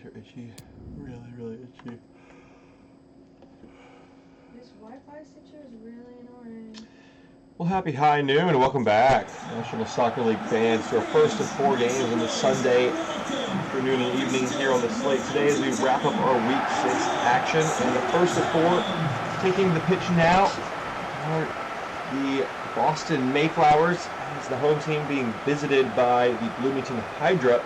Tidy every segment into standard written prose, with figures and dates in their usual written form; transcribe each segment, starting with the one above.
You're itchy. Really, really itchy. This Wi-Fi situation is really annoying. Well, happy high noon and welcome back, National Soccer League fans, to our first of 4 games on this Sunday afternoon and evening here on the slate today as we wrap up our Week 6 action. And the first of 4 taking the pitch now are the Boston Mayflowers, as the home team being visited by the Bloomington Hydra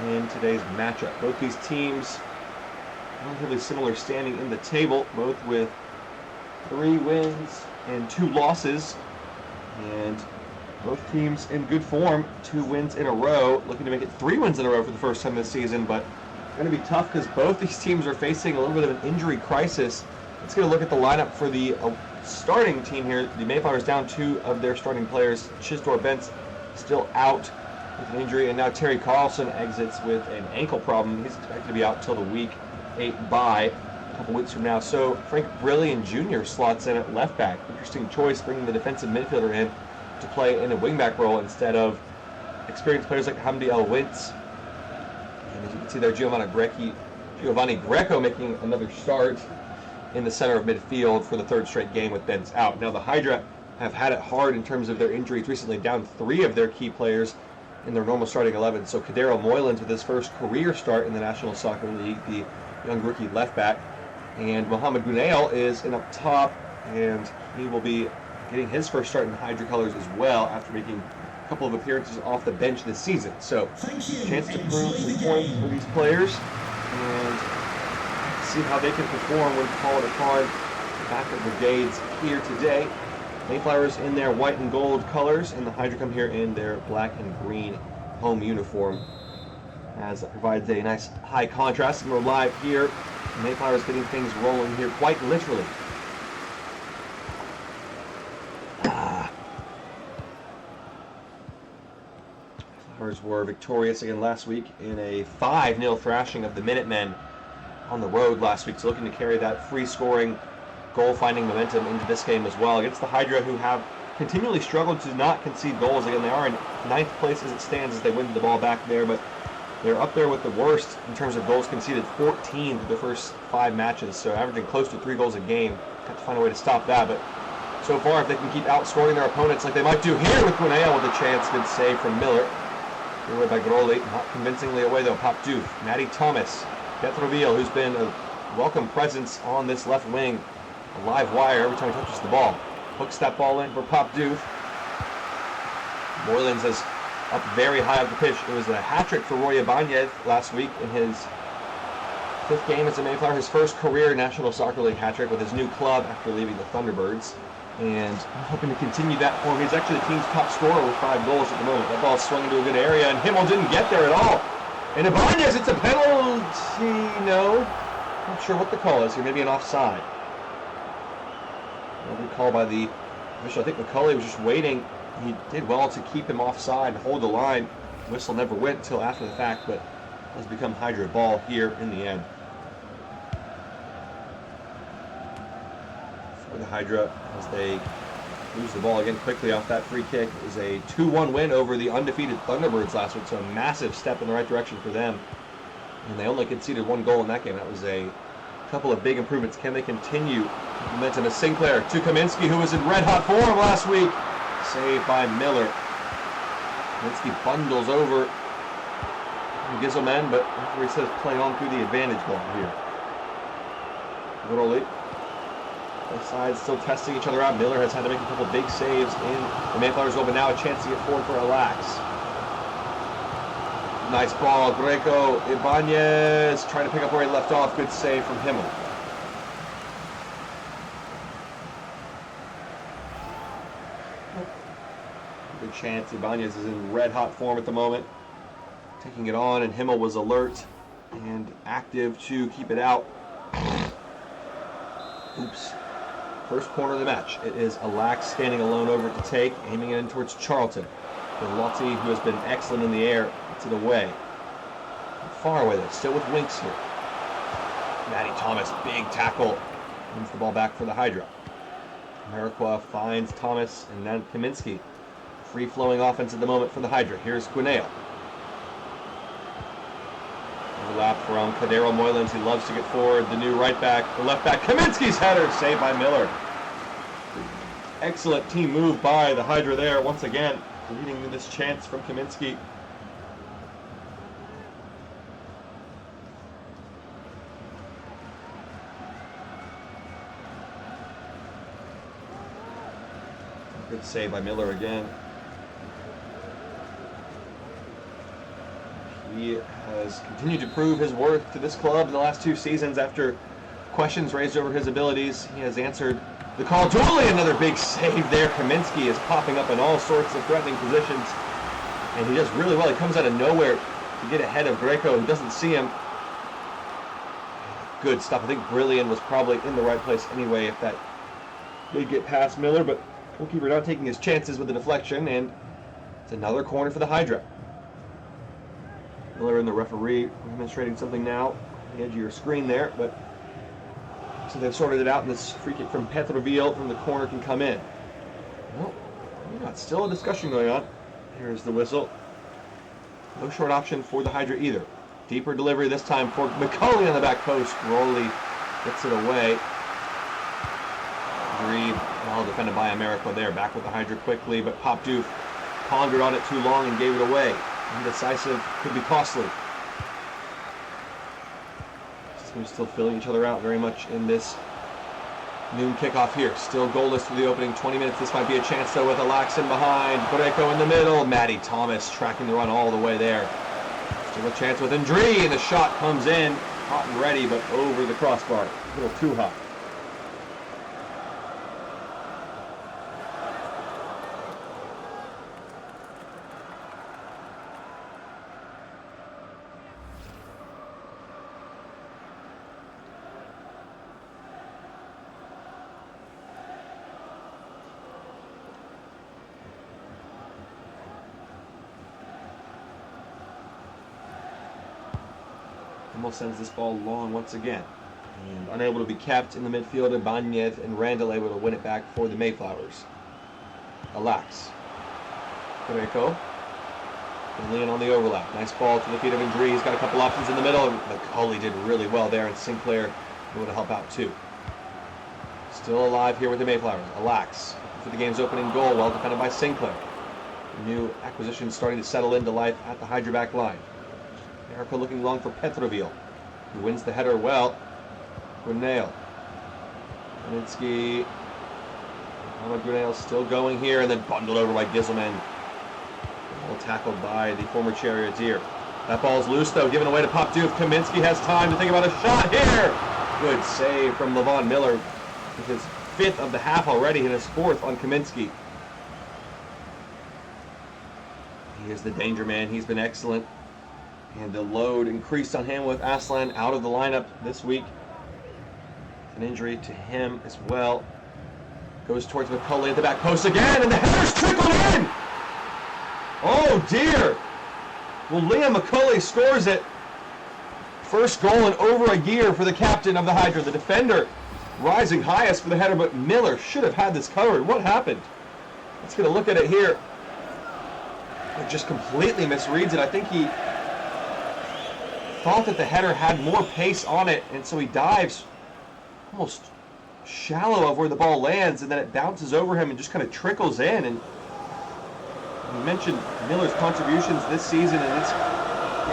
in today's matchup. Both these teams relatively similar standing in the table, both with 3 wins and 2 losses, and both teams in good form. 2 wins in a row, looking to make it 3 wins in a row for the first time this season, but it's going to be tough because both these teams are facing a little bit of an injury crisis. Let's get a look at the lineup for the starting team here. The Mayflowers down 2 of their starting players. Chisdor Bentz still out with an injury, and now Terry Carlson exits with an ankle problem. He's expected to be out until the Week 8 bye. A couple weeks from now. So Frank Brillian Jr. slots in at left back. Interesting choice, bringing the defensive midfielder in to play in a wingback role instead of experienced players like Hamdi El Wintz. And as you can see there, Giovanni Greco making another start in the center of midfield for the 3rd straight game with Bentz out. Now the Hydra have had it hard in terms of their injuries recently, down 3 of their key players in their normal starting 11. So Kadero Moylan's with his first career start in the National Soccer League, the young rookie left back. And Mohamed Gunail is in up top, and he will be getting his first start in the Hydra colors as well after making a couple of appearances off the bench this season. So, chance to prove some points for these players and see how they can perform when called upon. Backup brigades here today. Mayflowers in their white and gold colors, and the Hydra come here in their black and green home uniform, as that provides a nice high contrast. And we're live here. Mayflowers getting things rolling here, quite literally. Mayflowers were victorious again last week in a 5-0 thrashing of the Minutemen on the road last week. So looking to carry that free-scoring, goal-finding momentum into this game as well against the Hydra, who have continually struggled to not concede goals. Again, they are in 9th place as it stands as they win the ball back there, but they're up there with the worst in terms of goals conceded, 14 through the first 5 matches, so averaging close to 3 goals a game. Have to find a way to stop that, but so far, if they can keep outscoring their opponents like they might do here with Gunail with a chance, good save from Miller. Good away by Groli, not convincingly away though. Pop Doof, Matty Thomas, Petroville, who's been a welcome presence on this left wing, a live wire every time he touches the ball. Hooks that ball in for Pop Doof. Moylan's has up very high up the pitch. It was a hat-trick for Roy Ibanez last week in his 5th game as a Mayflower, his first career National Soccer League hat-trick with his new club after leaving the Thunderbirds. And hoping to continue that form. He's actually the team's top scorer with 5 goals at the moment. That ball swung into a good area, and Himmel didn't get there at all. And Ibanez, it's a penalty. No. Not sure what the call is here. Maybe an offside. No good call by the official. I think McCulley was just waiting. He did well to keep him offside and hold the line. Whistle never went until after the fact, but has become Hydra ball here in the end. For the Hydra, as they lose the ball again quickly off that free kick. It was a 2-1 win over the undefeated Thunderbirds last week, so a massive step in the right direction for them. And they only conceded 1 goal in that game. That was a couple of big improvements. Can they continue momentum? As Sinclair to Kaminsky, who was in red-hot form last week. Saved by Miller. Kaminsky bundles over Gizelman, but referee says play on through the advantage ball here. Groli. Both sides still testing each other out. Miller has had to make a couple big saves in the Mayflowers goal, but now a chance to get forward for Alax. Nice ball. Greco. Ibanez trying to pick up where he left off. Good save from Himmel. Good chance. Ibanez is in red-hot form at the moment. Taking it on, and Himmel was alert and active to keep it out. Oops. First corner of the match. It is Alax standing alone over to take, aiming it in towards Charlton. Berlotti, who has been excellent in the air, gets it away. Far away though, still with Winks here. Matty Thomas, big tackle. Wins the ball back for the Hydra. Mariqua finds Thomas, and then Kaminsky. Free-flowing offense at the moment for the Hydra. Here's Gunail. Overlap from Kadero Moylan's. He loves to get forward. The new right back, the left back. Kaminsky's header saved by Miller. Excellent team move by the Hydra there. Once again, leading to this chance from Kaminsky. Good save by Miller again. He has continued to prove his worth to this club in the last 2 seasons. After questions raised over his abilities, he has answered the call duly. Another big save there. Kaminsky is popping up in all sorts of threatening positions, and he does really well. He comes out of nowhere to get ahead of Greco, who doesn't see him. Good stuff. I think Brillian was probably in the right place anyway if that did get past Miller, but goalkeeper not taking his chances with the deflection, and it's another corner for the Hydra. Miller and the referee demonstrating something now on the edge of your screen there, but so they've sorted it out, and this free kick from Petroville from the corner can come in. Well, not still a discussion going on. Here's the whistle. No short option for the Hydra either. Deeper delivery this time for McCulley on the back post. Rowley gets it away. Agreed. Well defended by America there. Back with the Hydra quickly, but Popdoof pondered on it too long and gave it away. Indecisive, could be costly. We're still filling each other out very much in this noon kickoff here. Still goalless through the opening 20 minutes. This might be a chance though with Alaxon behind. Greco in the middle. Matty Thomas tracking the run all the way there. Still a chance with Ndri, and the shot comes in. Hot and ready, but over the crossbar. A little too hot. Sends this ball long once again. And unable to be kept in the midfield, Ibanez and Randall able to win it back for the Mayflowers. Alax. Greco. And Leon on the overlap. Nice ball to the feet of Ndri. He's got a couple options in the middle. McCulley did really well there, and Sinclair able to help out too. Still alive here with the Mayflowers. Alax for the game's opening goal, well defended by Sinclair. The new acquisition starting to settle into life at the Hydra back line. America looking long for Petroville, who wins the header well. Grinnell. Kaminsky. Grinnell still going here, and then bundled over by Giselman. Well tackled by the former Charioteer. That ball's loose though, given away to Popdoof. Kaminsky has time to think about a shot here. Good save from Levon Miller with his 5th of the half already and his 4th on Kaminsky. He is the danger man. He's been excellent. And the load increased on him with Aslan out of the lineup this week. An injury to him as well. Goes towards McCulley at the back post again, and the header's trickled in! Oh dear! Well, Liam McCulley scores it. First goal in over a year for the captain of the Hydra. The defender rising highest for the header, but Miller should have had this covered. What happened? Let's get a look at it here. It just completely misreads it. I think he thought that the header had more pace on it, and so he dives almost shallow of where the ball lands, and then it bounces over him and just kind of trickles in. And you mentioned Miller's contributions this season and this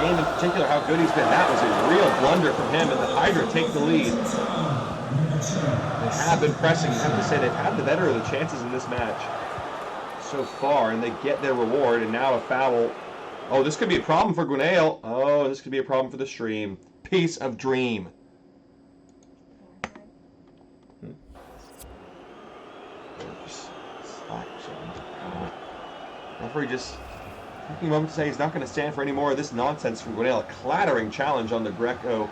game in particular, how good he's been. That was a real blunder from him, and the Hydra take the lead. They have been pressing. You have to say they've had the better of the chances in this match so far, and they get their reward, and now a foul. Oh, this could be a problem for Grinnell. Oh, this could be a problem for the stream. Piece of dream. Referee just taking a moment to say he's not going to stand for any more of this nonsense from Grinnell. A clattering challenge on the Greco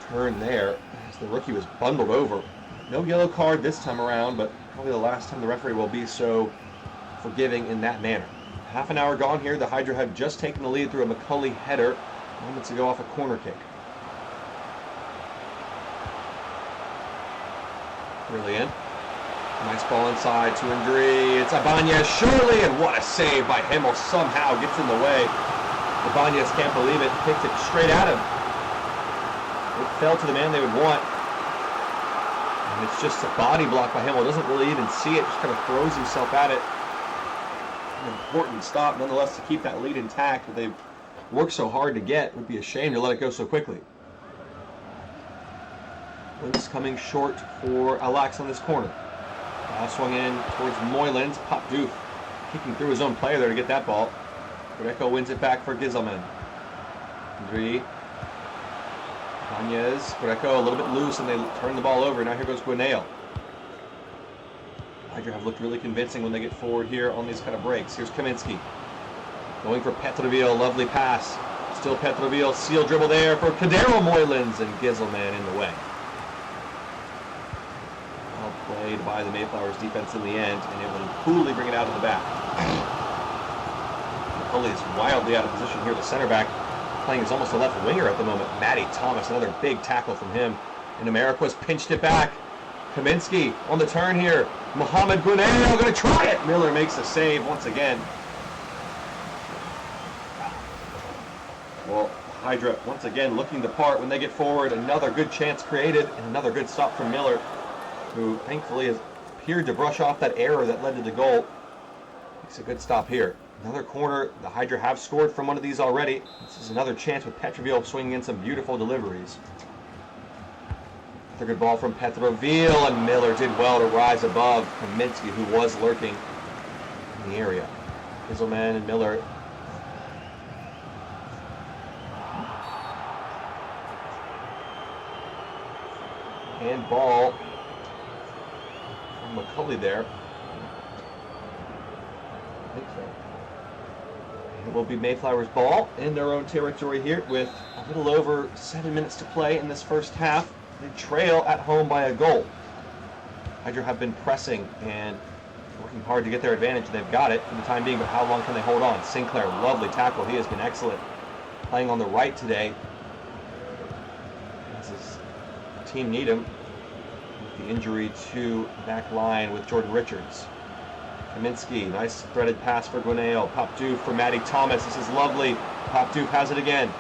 turn there as the rookie was bundled over. No yellow card this time around, but probably the last time the referee will be so forgiving in that manner. Half an hour gone here. The Hydra have just taken the lead through a McCulley header moments ago off a corner kick. Brilliant. Nice ball inside to Ndri. It's Ibanez surely, and what a save by Himmel. Somehow gets in the way. Ibanez can't believe it. Kicked it straight at him. It fell to the man they would want. And it's just a body block by Himmel. Doesn't really even see it. Just kind of throws himself at it. An important stop, nonetheless, to keep that lead intact. That they've worked so hard to get. It would be a shame to let it go so quickly. Lynx coming short for Alex on this corner. Swung in towards Moylan's. Pop Doof kicking through his own player there to get that ball. Greco wins it back for Giselman. Andri. Ibanez. Greco a little bit loose and they turn the ball over. Now here goes Gwinnale. Hydra have looked really convincing when they get forward here on these kind of breaks. Here's Kaminsky. Going for Petroville. Lovely pass. Still Petroville. Seal dribble there for Kadero Moylan's and Giselman in the way. Well played by the Mayflowers defense in the end, and it will coolly bring it out of the back. McCulley is wildly out of position here. The center back playing as almost a left winger at the moment. Matty Thomas, another big tackle from him. And Ameriquez pinched it back. Kaminsky on the turn here. Mohamed Gwinnale going to try it. Miller makes the save once again. Well, Hydra once again looking the part when they get forward. Another good chance created and another good stop from Miller, who thankfully has appeared to brush off that error that led to the goal. Makes a good stop here. Another corner. The Hydra have scored from one of these already. This is another chance with Petroville swinging in some beautiful deliveries. Another good ball from Petroville, and Miller did well to rise above Kaminsky, who was lurking in the area. Giselman and Miller. And ball from McCulley there. I think so. It will be Mayflowers' ball in their own territory here with a little over 7 minutes to play in this first half. They trail at home by a goal. Hydra have been pressing and working hard to get their advantage. They've got it for the time being, but how long can they hold on? Sinclair, lovely tackle. He has been excellent. Playing on the right today. As his team need him. With the injury to the back line with Jordan Richards. Kaminsky, nice threaded pass for Gwinnale. Pop Doof for Matty Thomas. This is lovely. Pop Doof has it again.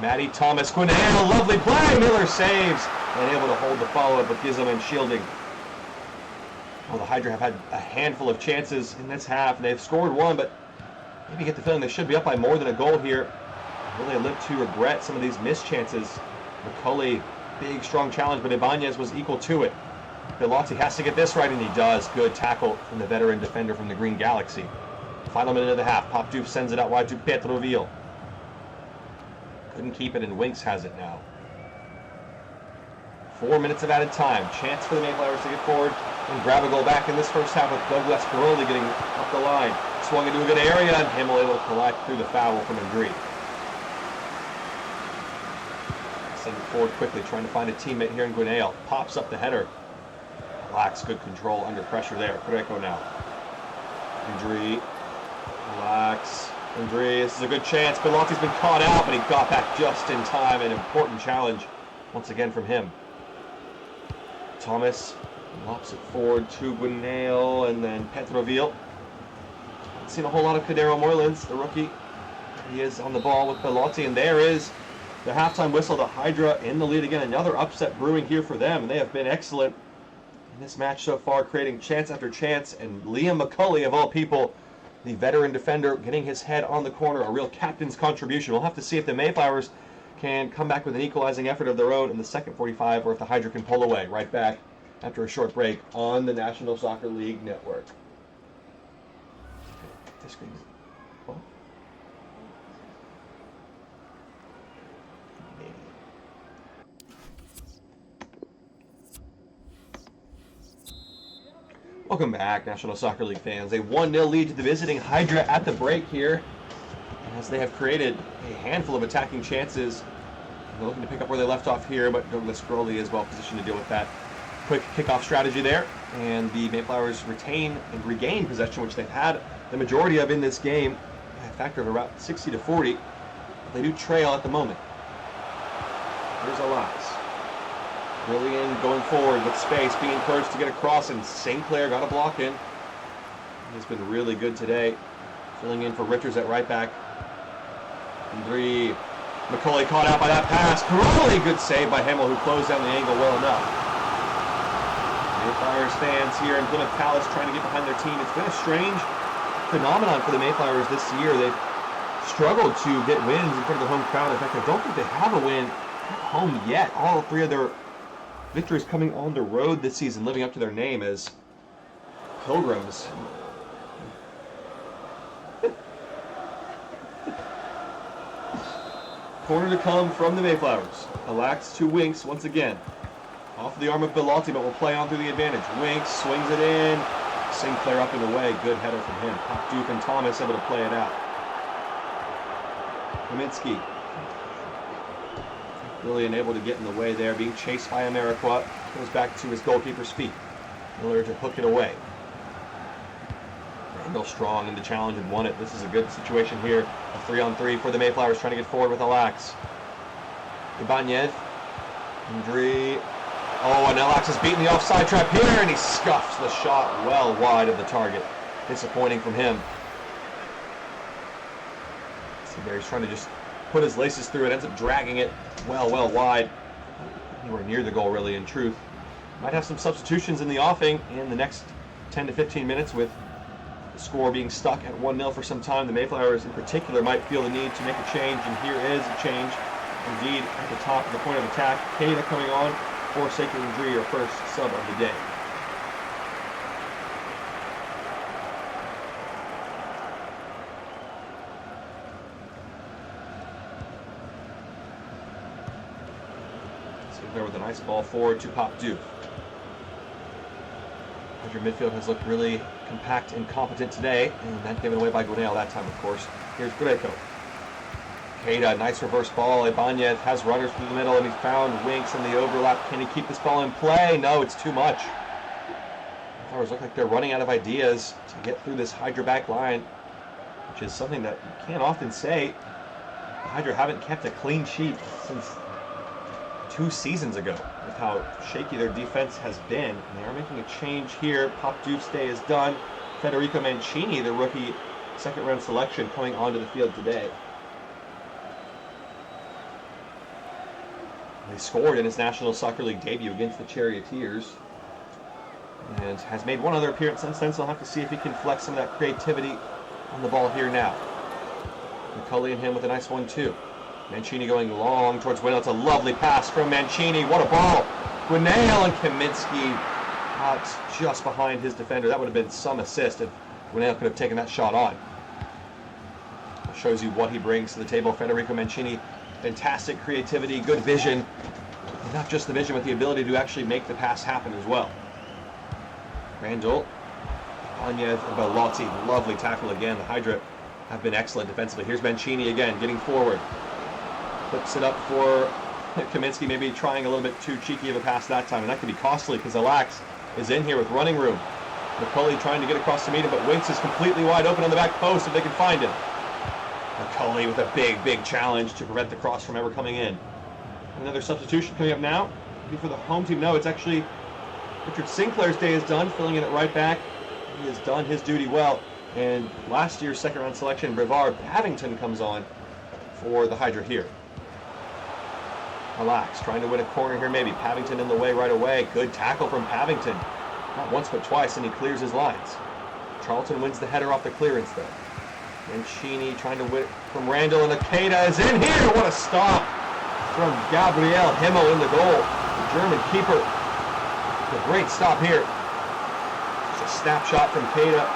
Matty Thomas, Gwinnale, lovely play. Miller saves and able to hold the follow-up with Giselman shielding. Well, the Hydra have had a handful of chances in this half, and they've scored one, but maybe get the feeling they should be up by more than a goal here. Will they live to regret some of these missed chances? McCulley, big, strong challenge, but Ibanez was equal to it. Bellotti has to get this right, and he does. Good tackle from the veteran defender from the Green Galaxy. Final minute of the half. Pop Doof sends it out wide to Petroville. Couldn't keep it, and Winks has it now. 4 minutes of added time. Chance for the Mayflowers to get forward and grab a goal back in this first half with Douglas Caroli getting up the line. Swung into a good area, and Himmel able to collide through the foul from Andri. Send it forward quickly, trying to find a teammate here in Gwinnale. Pops up the header. Lacks good control under pressure there. Greco now. Andri. Relax. Andri, this is a good chance. Bellotti's been caught out, but he got back just in time. An important challenge once again from him. Thomas lops it forward to Gwinnale and then Petroville. Haven't seen a whole lot of Kadero Moylan's, the rookie. He is on the ball with Bellotti, and there is the halftime whistle. The Hydra in the lead again. Another upset brewing here for them, and they have been excellent in this match so far, creating chance after chance. And Liam McCulley, of all people, the veteran defender, getting his head on the corner, a real captain's contribution. We'll have to see if the Mayflowers can come back with an equalizing effort of their own in the second 45, or if the Hydra can pull away. Right back after a short break on the National Soccer League Network. This screen. What? Welcome back, National Soccer League fans. A 1-0 lead to the visiting Hydra at the break here, as they have created a handful of attacking chances. They're looking to pick up where they left off here, but Douglas Crowley is well positioned to deal with that. Quick kickoff strategy there, and the Mayflowers retain and regain possession, which they've had the majority of in this game, a factor of about 60-40. They do trail at the moment. Here's Alex. Brilliant going forward with space, being encouraged to get across, and Sinclair got a block in. He's been really good today, filling in for Richards at right back. Three. McCauley caught out by that pass. Really good save by Himmel, who closed down the angle well enough. Mayflowers fans here in Plymouth Palace trying to get behind their team. It's been a strange phenomenon for the Mayflowers this year. They've struggled to get wins in front of the home crowd. In fact, I don't think they have a win at home yet. All three of their victories coming on the road this season, living up to their name as Pilgrims. Corner to come from the Mayflowers. Alax to Winks once again. Off the arm of Bellotti, but will play on through the advantage. Winks swings it in. Sinclair up and away. Good header from him. Duke and Thomas able to play it out. Kaminsky. Really unable to get in the way there. Being chased by Amarikwa. Goes back to his goalkeeper's feet. Miller to hook it away. Randall strong in the challenge and won it. This is a good situation here. A 3-on-3 for the Mayflowers trying to get forward with Alax. Ibanez. Injury. Oh, and Alax is beating the offside trap here, and he scuffs the shot well wide of the target. Disappointing from him. See there, he's trying to just put his laces through it, ends up dragging it well wide. Anywhere near the goal, really, in truth. Might have some substitutions in the offing in the next 10 to 15 minutes with the score being stuck at 1-0 for some time. The Mayflowers in particular might feel the need to make a change, and here is a change. Indeed, at the top of the point of attack, Kata coming on for sake of injury, your first sub of the day. There with a nice ball forward to Pop Duke. Hydra midfield has looked really compact and competent today, and that given away by Gwinnell that time, of course. Here's Greco. Kata, nice reverse ball. Ibanez has runners through the middle, and he's found Winks in the overlap. Can he keep this ball in play? No, it's too much. Flowers look like they're running out of ideas to get through this Hydra back line, which is something that you can't often say. Hydra haven't kept a clean sheet since 2 seasons ago with how shaky their defense has been. And they are making a change here. Pop Duke's day is done. Federico Mancini, the rookie second-round selection, coming onto the field today. He scored in his National Soccer League debut against the Charioteers and has made one other appearance since then, so we'll have to see if he can flex some of that creativity on the ball here now. McCulley and him with a nice 1-2. Mancini going long towards Gwinnell. It's a lovely pass from Mancini. What a ball! Gwinnell and Kaminsky out just behind his defender. That would have been some assist if Gwinnell could have taken that shot on. It shows you what he brings to the table. Federico Mancini, fantastic creativity, good vision. And not just the vision, but the ability to actually make the pass happen as well. Randall, Anya, Bellotti, lovely tackle again. The Hydra have been excellent defensively. Here's Mancini again, getting forward. Flips it up for Kaminsky, maybe trying a little bit too cheeky of a pass that time, and that could be costly because Alax is in here with running room. McCulley trying to get across to meet him, but Winks is completely wide open on the back post if they can find him. McCulley with a big challenge to prevent the cross from ever coming in. Another substitution coming up now. Maybe for the home team. No, it's actually Richard Sinclair's day is done, filling in at right back. He has done his duty well. And last year's second-round selection, Brevard Pavington, comes on for the Hydra here. Alax trying to win a corner here maybe. Pavington in the way right away. Good tackle from Pavington. Not once but twice, and he clears his lines. Charlton wins the header off the clearance though. Mancini trying to win from Randall, and Akeda is in here. What a stop from Gabriel Himmel in the goal. The German keeper. A great stop here. Just a snapshot from Keda.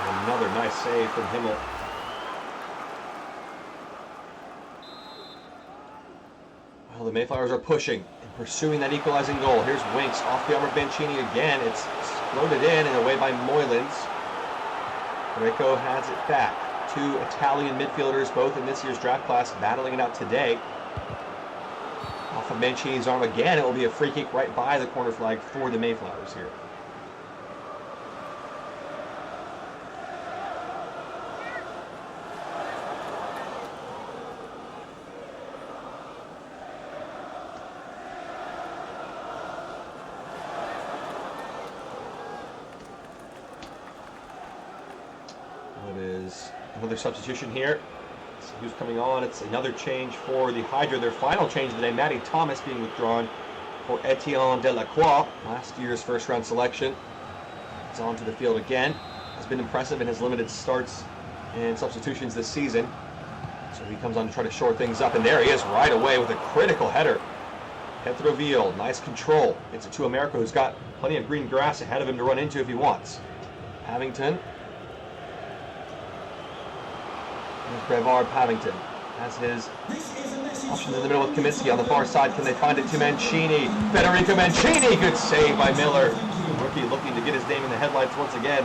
And another nice save from Himmel. Well, the Mayflowers are pushing and pursuing that equalizing goal. Here's Winks off the arm of Mancini again. It's floated in and away by Moylan's. Greco has it back. 2 Italian midfielders, both in this year's draft class, battling it out today. Off of Mancini's arm again. It will be a free kick right by the corner flag for the Mayflowers here. It is another substitution here. So who's coming on? It's another change for the Hydra. Their final change of the day, Matty Thomas being withdrawn for Etienne Delacroix, last year's first-round selection. He's onto the field again. Has been impressive in his limited starts and substitutions this season. So he comes on to try to shore things up, and there he is right away with a critical header. Petroville, nice control. It's a 2 America who's got plenty of green grass ahead of him to run into if he wants. Pavington. There's Brevard Pavington. Has his options in the middle with Kaminsky on the far side. Can they find it to Mancini? Federico Mancini! Good save by Miller. The rookie looking to get his name in the headlights once again.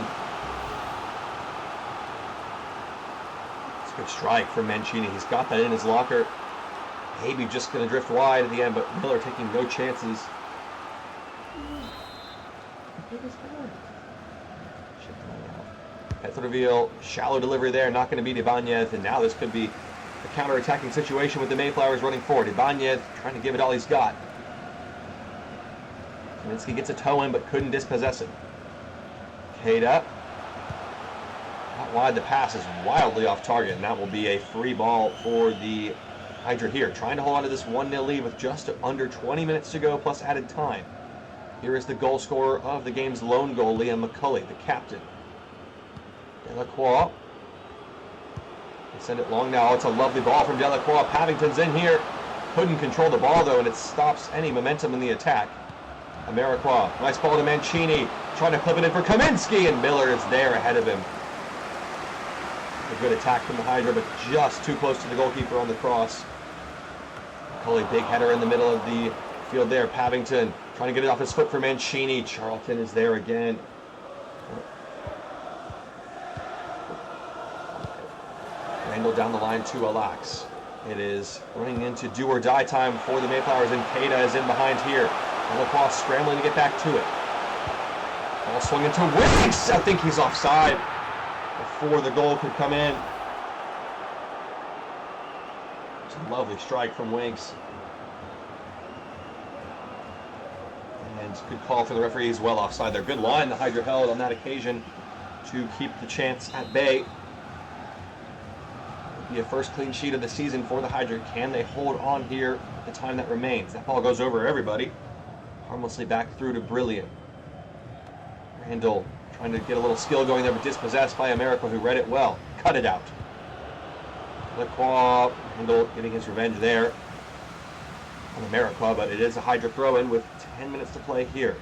It's a good strike from Mancini. He's got that in his locker. Maybe just going to drift wide at the end, but Miller taking no chances. Petroville, shallow delivery there, not going to beat Ibanez, and now this could be a counter-attacking situation with the Mayflowers running forward. Ibanez trying to give it all he's got. Kaminsky gets a toe in, but couldn't dispossess it. Keita. Out wide, the pass is wildly off target, and that will be a free ball for the Hydra here, trying to hold on to this 1-0 lead with just under 20 minutes to go plus added time. Here is the goal scorer of the game's lone goal, Liam McCulley, the captain. Delacroix. They send it long now. It's a lovely ball from Delacroix. Pavington's in here. Couldn't control the ball though, and it stops any momentum in the attack. Ameriqua, nice ball to Mancini. Trying to clip it in for Kaminsky, and Miller is there ahead of him. A good attack from the Hydra, but just too close to the goalkeeper on the cross. McCulley, big header in the middle of the field there. Pavington trying to get it off his foot for Mancini. Charlton is there again. Randall down the line to Alax. It is running into do or die time for the Mayflowers, and Keita is in behind here. Delacroix scrambling to get back to it. Ball swung into Winks. I think he's offside before the goal could come in. It's a lovely strike from Winks. And good call for the referee as well, offside there. Good line the Hydra held on that occasion to keep the chance at bay. Be a first clean sheet of the season for the Hydra. Can they hold on here the time that remains? That ball goes over everybody. Harmlessly back through to Brilliant. Randall trying to get a little skill going there, but dispossessed by America, who read it well. Cut it out. Lacroix, Randall getting his revenge there on America, but it is a Hydra throw-in with 10 minutes to play here.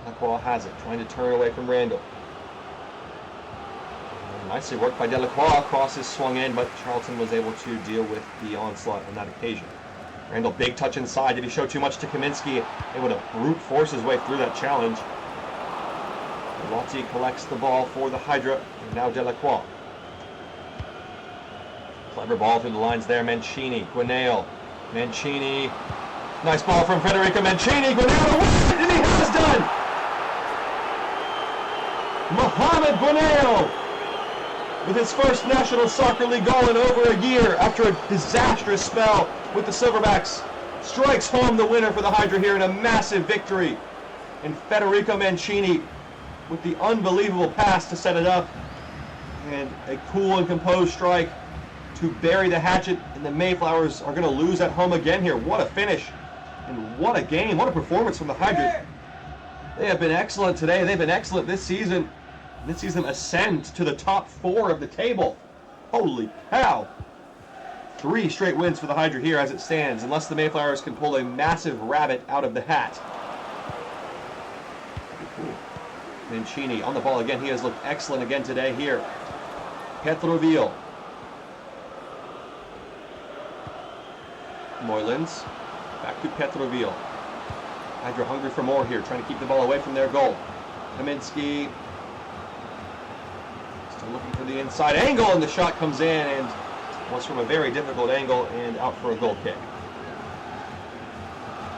Lacroix has it, trying to turn away from Randall. Nicely worked by Delacroix. Cross is swung in, but Charlton was able to deal with the onslaught on that occasion. Randall, big touch inside. Did he show too much to Kaminsky? Able to brute force his way through that challenge. Lotti collects the ball for the Hydra, and now Delacroix. Clever ball through the lines there. Mancini, Guineo. Mancini. Nice ball from Federico Mancini. Guineo, and he has done! Mohamed Guineo, with his first National Soccer League goal in over a year after a disastrous spell with the Silverbacks, strikes home the winner for the Hydra here in a massive victory. And Federico Mancini with the unbelievable pass to set it up, and a cool and composed strike to bury the hatchet, and the Mayflowers are going to lose at home again here. What a finish, and what a game, what a performance from the Hydra. They have been excellent today. They've been excellent this season. This sees them ascend to the top 4 of the table. Holy cow. 3 straight wins for the Hydra here as it stands, unless the Mayflowers can pull a massive rabbit out of the hat. Mancini on the ball again. He has looked excellent again today here. Petroville. Moylands. Back to Petroville. Hydra hungry for more here, trying to keep the ball away from their goal. Kaminsky. Still looking for the inside angle, and the shot comes in and was from a very difficult angle and out for a goal kick.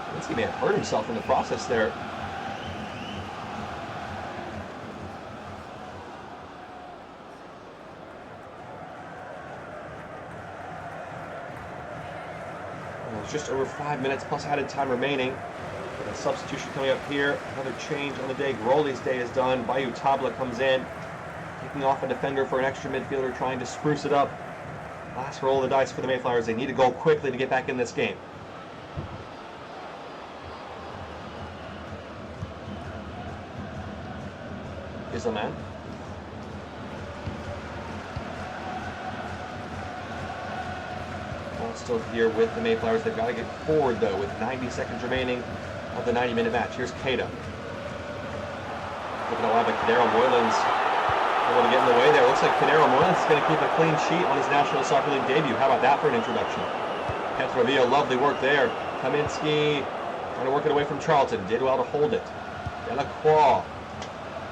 Kaminsky may have hurt himself in the process there. Just over 5 minutes plus added time remaining. A substitution coming up here. Another change on the day. Groli's day is done. Bayou Tabla comes in. picking off a defender for an extra midfielder, trying to spruce it up. Last roll of the dice for the Mayflowers. They need to go quickly to get back in this game. Is the man. Ball still here with the Mayflowers. They've got to get forward, though, with 90 seconds remaining of the 90-minute match. Here's Keita. Looking to allow the Cadero Moylan's able to get in the way there. Looks like Cadero Moylan's is going to keep a clean sheet on his National Soccer League debut. How about that for an introduction? Petrovia, lovely work there. Kaminsky trying to work it away from Charlton. Did well to hold it. Delacroix.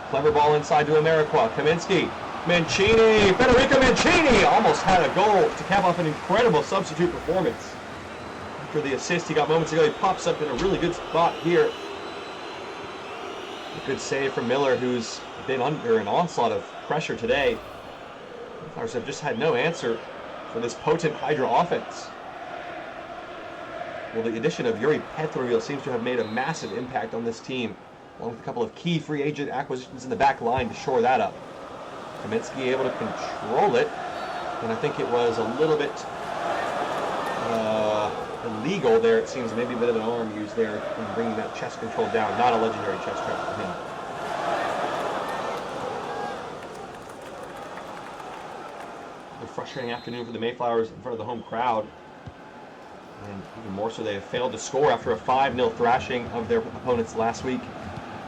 Clever ball inside to Ameriqua. Kaminsky. Mancini. Federico Mancini almost had a goal to cap off an incredible substitute performance. After the assist he got moments ago, he pops up in a really good spot here. A good save from Miller, who's been under an onslaught of pressure today. The Flyers have just had no answer for this potent Hydra offense. Well, the addition of Yuri Petrovil seems to have made a massive impact on this team, along with a couple of key free agent acquisitions in the back line to shore that up. Kaminsky able to control it, and I think it was a little bit illegal there. It seems maybe a bit of an arm used there in bringing that chest control down. Not a legendary chest trap for him. A frustrating afternoon for the Mayflowers in front of the home crowd. And even more so, they have failed to score after a 5-0 thrashing of their opponents last week.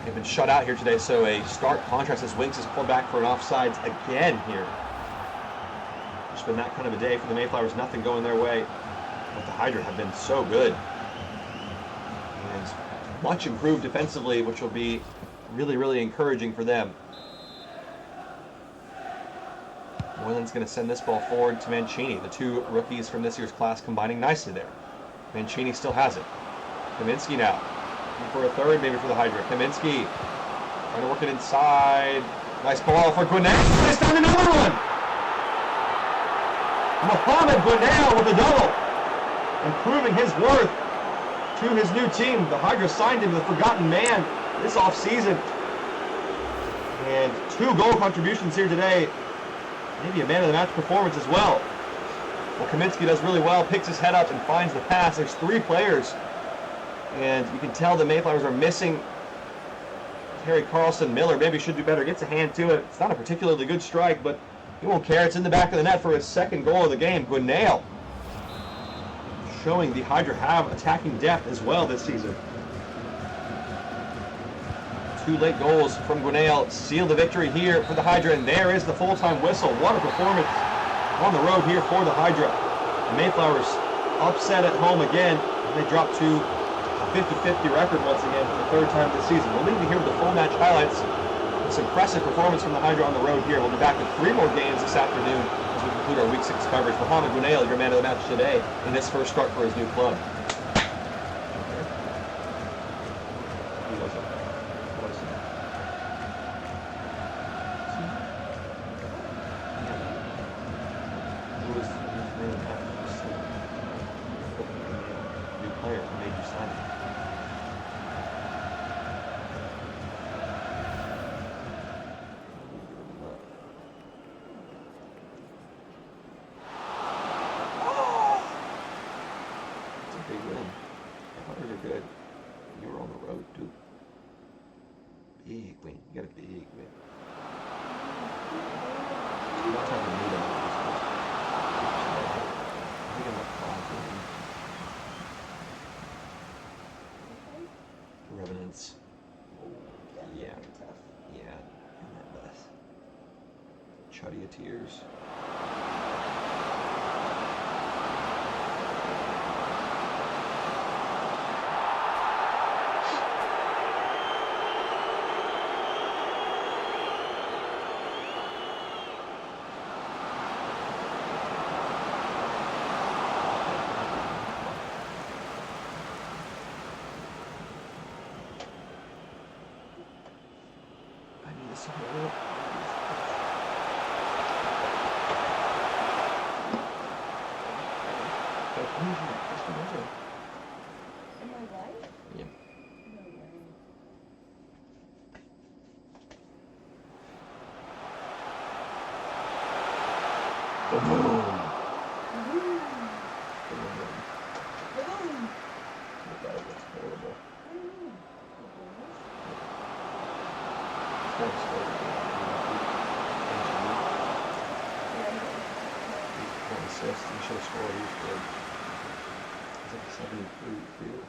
They've been shut out here today, so a stark contrast as Winks is pulled back for an offsides again here. It's been that kind of a day for the Mayflowers, nothing going their way. But the Hydra have been so good. And much improved defensively, which will be really, really encouraging for them. Moylan's going to send this ball forward to Mancini. The two rookies from this year's class combining nicely there. Mancini still has it. Kaminsky now. For a third, maybe for the Hydra. Kaminsky trying to work it inside. Nice ball for Gwinnett. He's down another one! Mohamed Gwinnett with a double. Improving his worth to his new team. The Hydra signed him, the forgotten man, this offseason. And 2 goal contributions here today. Maybe a man of the match performance as well. Well, Kaminsky does really well, picks his head up and finds the pass. There's 3 players. And you can tell the Mayflowers are missing Harry Carlson. Miller maybe should do better. Gets a hand to it. It's not a particularly good strike, but he won't care. It's in the back of the net for his 2nd goal of the game. Gwinnett showing the Hydra have attacking depth as well this season. 2 late goals from Gwinnett seal the victory here for the Hydra, and there is the full-time whistle. What a performance on the road here for the Hydra. The Mayflowers upset at home again. They drop to a 50-50 record once again for the 3rd time this season. We'll leave you here with the full match highlights. This impressive performance from the Hydra on the road here. We'll be back with 3 more games this afternoon as we conclude our Week 6 coverage. Mohamed Gwinnett, your man of the match today in his first start for his new club. Revenants. Yeah. Yeah. Relentless. Chuddy of tears. Boom. Boom. That looks horrible. What do you mean? It's kind of slow. One assist. You should have scored. He scored. It's like 73 too.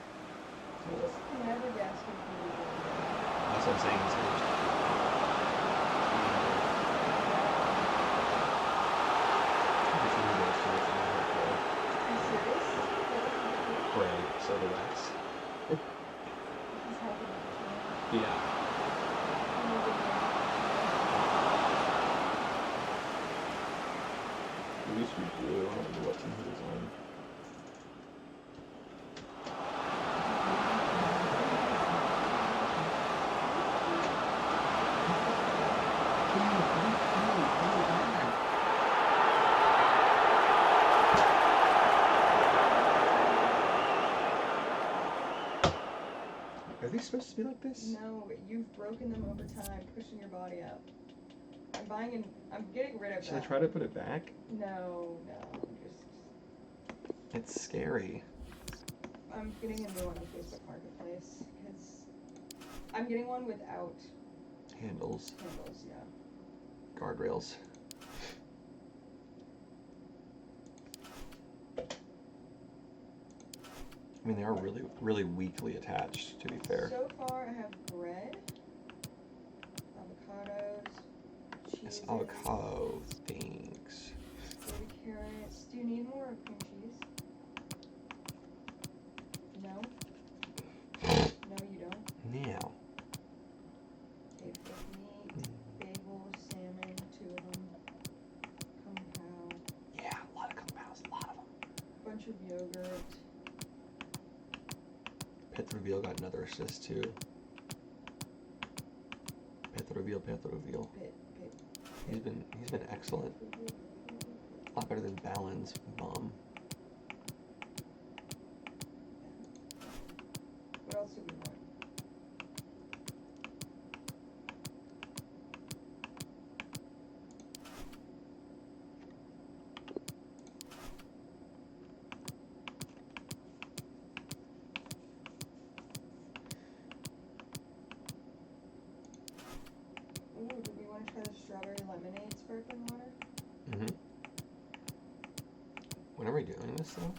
You just never guess who he is. That's what I'm saying. It's like, Are you serious? Gray, so the Rex. He's helping me. Yeah. At least we do. I don't know what team he was on. Are these supposed to be like this? No, you've broken them over time, pushing your body up. I'm getting rid of Should that. I try to put it back? No, just. It's scary. I'm getting a new one on Facebook Marketplace, because I'm getting one without Handles. handles, yeah. Guardrails. I mean, they are really, really weakly attached, to be fair. So far, I have bread, avocados, cheese. This avocado stinks. Baby carrots. Do you need more cream cheese? No? No, you don't? Now. Okay, fake meat, bagels, salmon, 2 of them. Kung Pao. Yeah, a lot of Kung Paos, a lot of them. Bunch of yogurt. Pet Reveal got another assist too. Pet Reveal. Pit. He's been excellent. A lot better than Balance Bomb. What else do we want? Ooh, do we want to try the strawberry lemonade sparkling water? Mm-hmm. When are we doing this though?